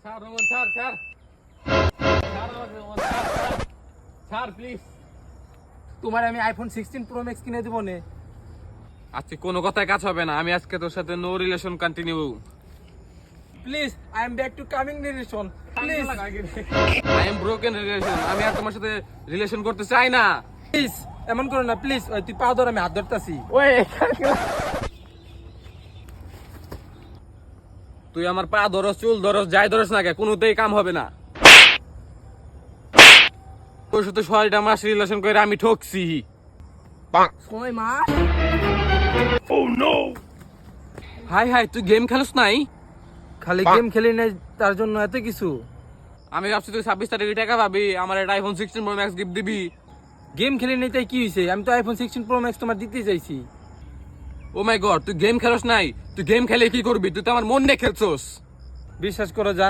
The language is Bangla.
Sir Roman sir sir sir Roman sir sir sir please তোমার আমি আইফোন 16 প্রো ম্যাক্স কিনে দেবো নে। আজকে কোনো কথায় কাজ হবে না, আমি আজকে তোর সাথে no relation continue. Please I am back to coming relation please I am broken relation, আমি আর তোমার সাথে রিলেশন করতে চাই না। প্লিজ এমন করো না প্লিজ। ওই তুই পা ধর, আমি হাত ধরতাছি। ওই তুই আমার পা ধরস, চুল ধরস, যাই ধরস না কে, কোনোতেই কাম হবে না। তোর সাথে 6টা মাস রিলেশন করে আমি ঠকছি। 6 মাস? হাই হাই, তুই গেম খেলস নাই? খালি গেম খেলি নাই তার জন্য এত কিছু? আমি ভাবছি তুই 26 তারিখে টাকা পাবি, আমার একটা আইফোন 16 প্রো ম্যাক্স গিফট দিবি। গেম খেলি নাই তাই কি হয়েছে? আমি তো আইফোন 16 প্রো ম্যাক্স তোমার দিতে চাইছি। ও মাই গড, তুই গেম খেলস নাই? তুই গেম খেলে কি করবি? তুই তো আমার মন নিয়ে খেলছস। বিশ্বাস করো